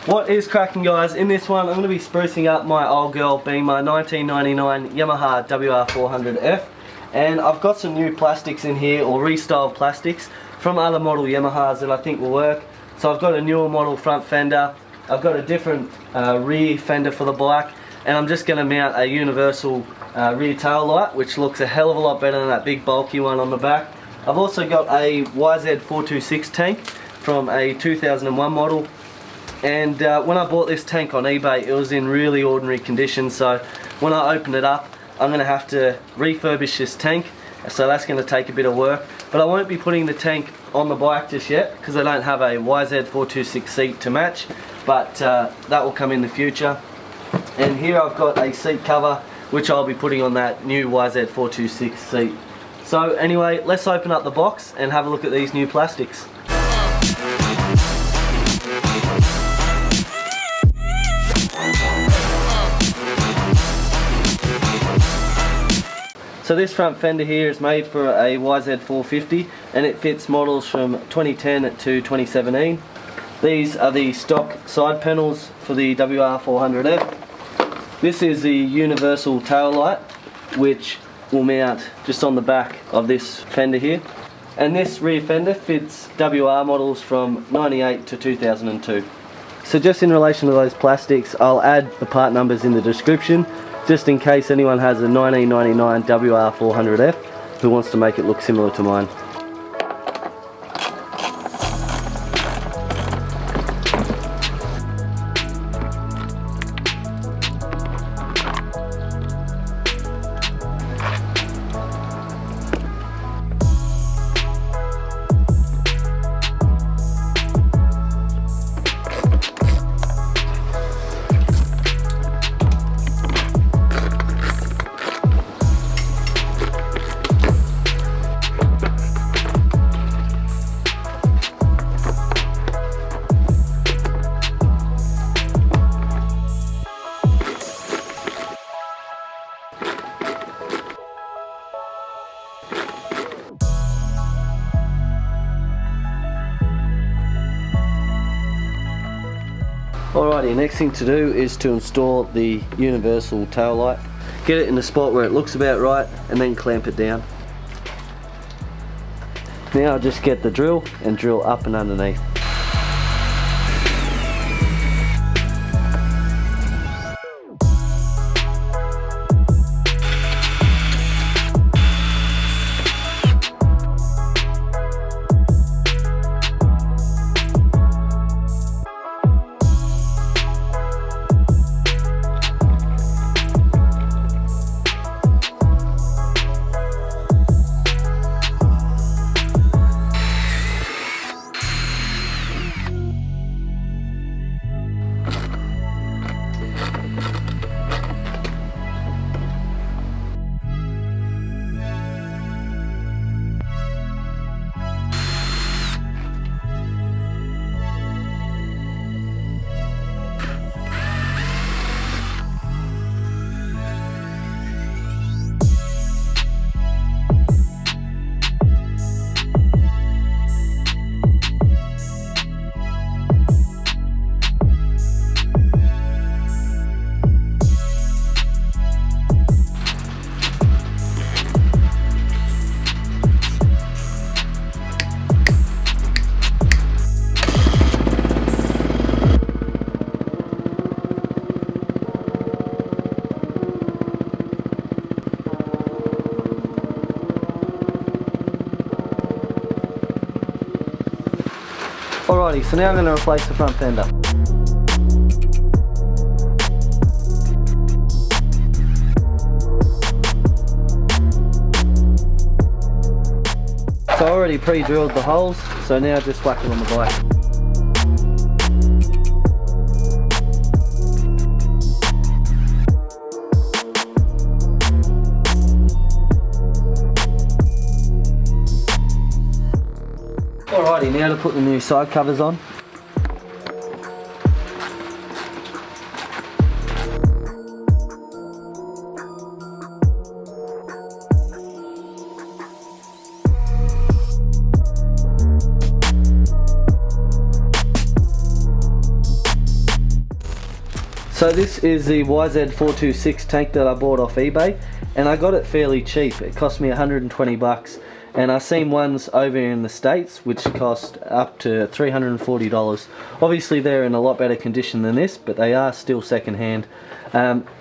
What is cracking, guys? In this one I'm going to be sprucing up my old girl, being my 1999 Yamaha Wr400f, and I've got some new plastics in here, or restyled plastics from other model Yamahas that I think will work. So I've got a newer model front fender, I've got a different rear fender for the bike, and I'm just going to mount a universal rear tail light, which looks a hell of a lot better than that big bulky one on the back. I've also got a Wr400f tank from a 2001 model. And when I bought this tank on eBay, it was in really ordinary condition, so when I open it up I'm going to have to refurbish this tank, so that's going to take a bit of work. But I won't be putting the tank on the bike just yet because I don't have a Wr426 seat to match, but that will come in the future. And here I've got a seat cover which I'll be putting on that new Wr426 seat. So anyway, let's open up the box and have a look at these new plastics. So this front fender here is made for a Wr450 and it fits models from 2010 to 2017. These are the stock side panels for the Wr400f. This is the universal tail light, which will mount just on the back of this fender here. And this rear fender fits WR models from 98 to 2002. So just in relation to those plastics, I'll add the part numbers in the description, just in case anyone has a 1999 Wr400f who wants to make it look similar to mine. Alrighty, next thing to do is to install the universal tail light. Get it in the spot where it looks about right and then clamp it down. Now I'll just get the drill and drill up and underneath. Alrighty, so now I'm going to replace the front fender. So I already pre-drilled the holes, so now just whack it on the bike. Alrighty, now to put the new side covers on. So this is the Wr400f tank that I bought off eBay, and I got it fairly cheap. It cost me 120 bucks, and I've seen ones over in the States which cost up to $340. Obviously they're in a lot better condition than this, but they are still second hand.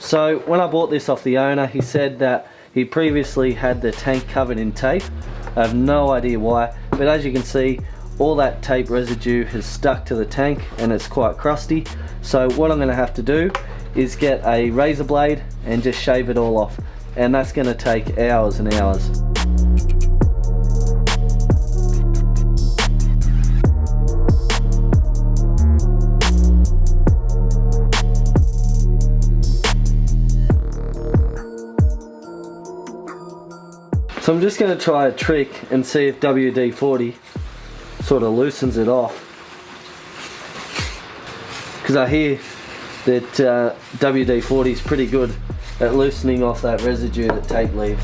So when I bought this off the owner, he said that he previously had the tank covered in tape. I have no idea why, but as you can see, all that tape residue has stuck to the tank and it's quite crusty. So what I'm going to have to do is get a razor blade and just shave it all off, and that's going to take hours and hours. So I'm just going to try a trick and see if WD-40 sort of loosens it off, because I hear that WD-40 is pretty good at loosening off that residue that tape leaves.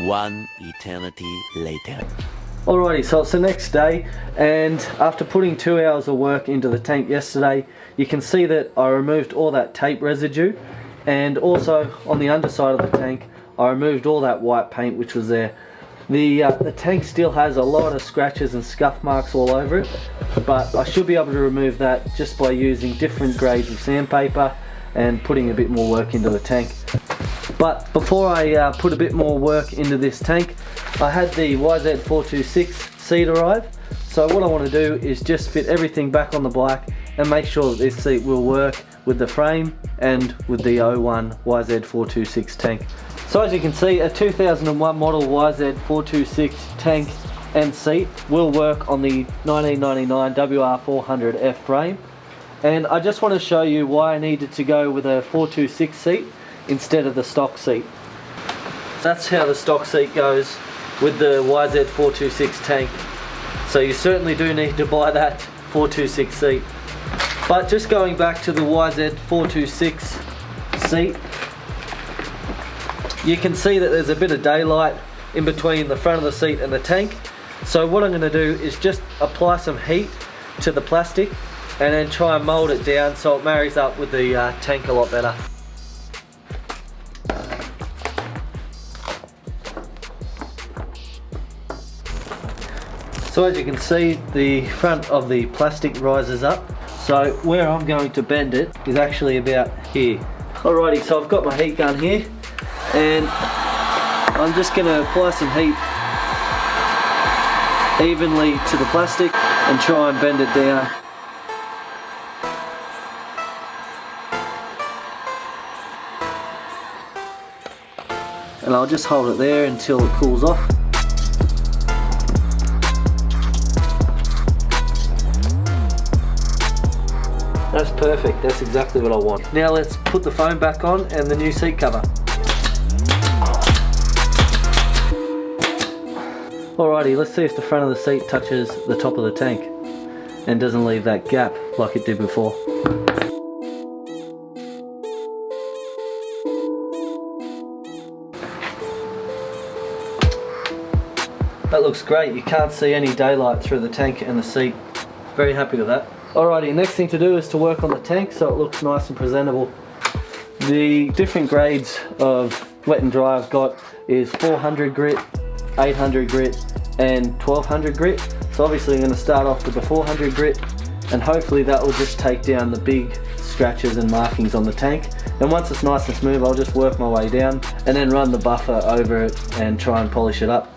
One eternity later. Alrighty, so it's the next day, and after putting 2 hours of work into the tank yesterday, you can see that I removed all that tape residue, and also on the underside of the tank I removed all that white paint which was there. The tank still has a lot of scratches and scuff marks all over it, but I should be able to remove that just by using different grades of sandpaper and putting a bit more work into the tank. But before I put a bit more work into this tank, I had the Wr400f seat arrive. So what I want to do is just fit everything back on the bike and make sure that this seat will work with the frame and with the 01 Wr400f tank. So as you can see, a 2001 model Wr400f tank and seat will work on the 1999 Wr400f frame. And I just want to show you why I needed to go with a 426 seat instead of the stock seat. That's how the stock seat goes with the Wr400f tank. So you certainly do need to buy that 426 seat. But just going back to the Wr400f seat, you can see that there's a bit of daylight in between the front of the seat and the tank. So what I'm going to do is just apply some heat to the plastic and then try and mold it down so it marries up with the tank a lot better. So as you can see, the front of the plastic rises up. So where I'm going to bend it is actually about here. Alrighty, so I've got my heat gun here, and I'm just going to apply some heat evenly to the plastic and try and bend it down. And I'll just hold it there until it cools off. That's perfect, that's exactly what I want. Now let's put the foam back on and the new seat cover. Alrighty, let's see if the front of the seat touches the top of the tank and doesn't leave that gap like it did before. That looks great, you can't see any daylight through the tank and the seat. Very happy with that. Alrighty, next thing to do is to work on the tank so it looks nice and presentable. The different grades of wet and dry I've got is 400 grit, 800 grit and 1200 grit. So obviously I'm going to start off with the 400 grit, and hopefully that will just take down the big scratches and markings on the tank. And once it's nice and smooth, I'll just work my way down and then run the buffer over it and try and polish it up.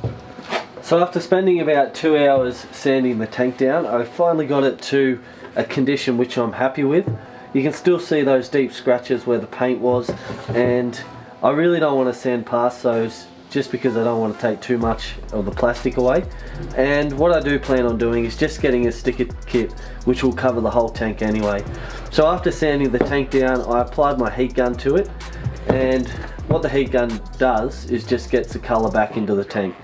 So after spending about 2 hours sanding the tank down, I finally got it to a condition which I'm happy with. You can still see those deep scratches where the paint was, and I really don't want to sand past those just because I don't want to take too much of the plastic away. And what I do plan on doing is just getting a sticker kit which will cover the whole tank anyway. So after sanding the tank down, I applied my heat gun to it, and what the heat gun does is just gets the colour back into the tank.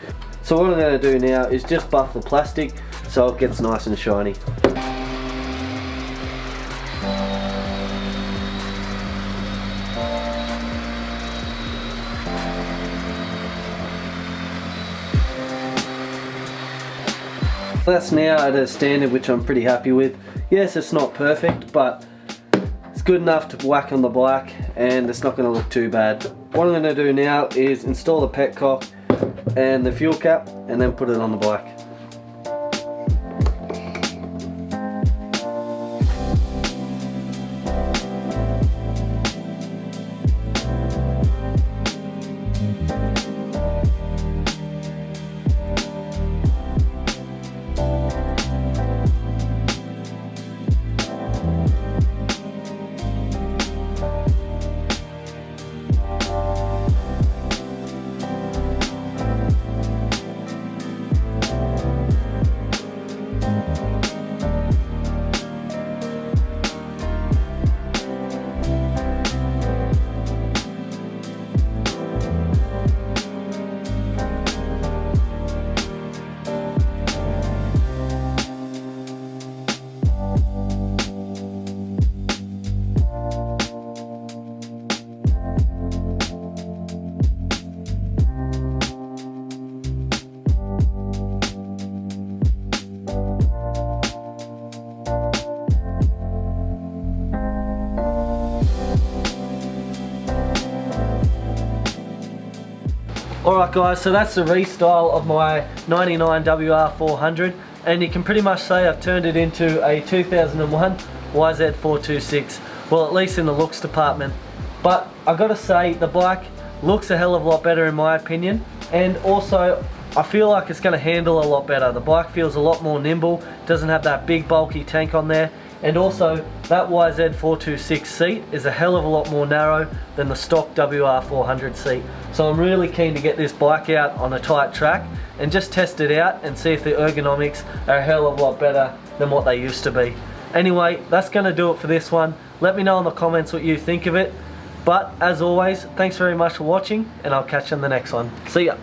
So what I'm going to do now is just buff the plastic so it gets nice and shiny. That's now at a standard which I'm pretty happy with. Yes, it's not perfect, but it's good enough to whack on the bike and it's not going to look too bad. What I'm going to do now is install the petcock and the fuel cap and then put it on the bike. Alright guys, so that's the restyle of my 99 Wr400, and you can pretty much say I've turned it into a 2001 YZ426, well at least in the looks department. But I gotta say, the bike looks a hell of a lot better in my opinion, and also I feel like it's gonna handle a lot better. The bike feels a lot more nimble, doesn't have that big bulky tank on there, and also that YZ426 seat is a hell of a lot more narrow than the stock Wr400 seat. So I'm really keen to get this bike out on a tight track and just test it out and see if the ergonomics are a hell of a lot better than what they used to be. Anyway, that's gonna do it for this one. Let me know in the comments what you think of it. But as always, thanks very much for watching, and I'll catch you in the next one. See ya.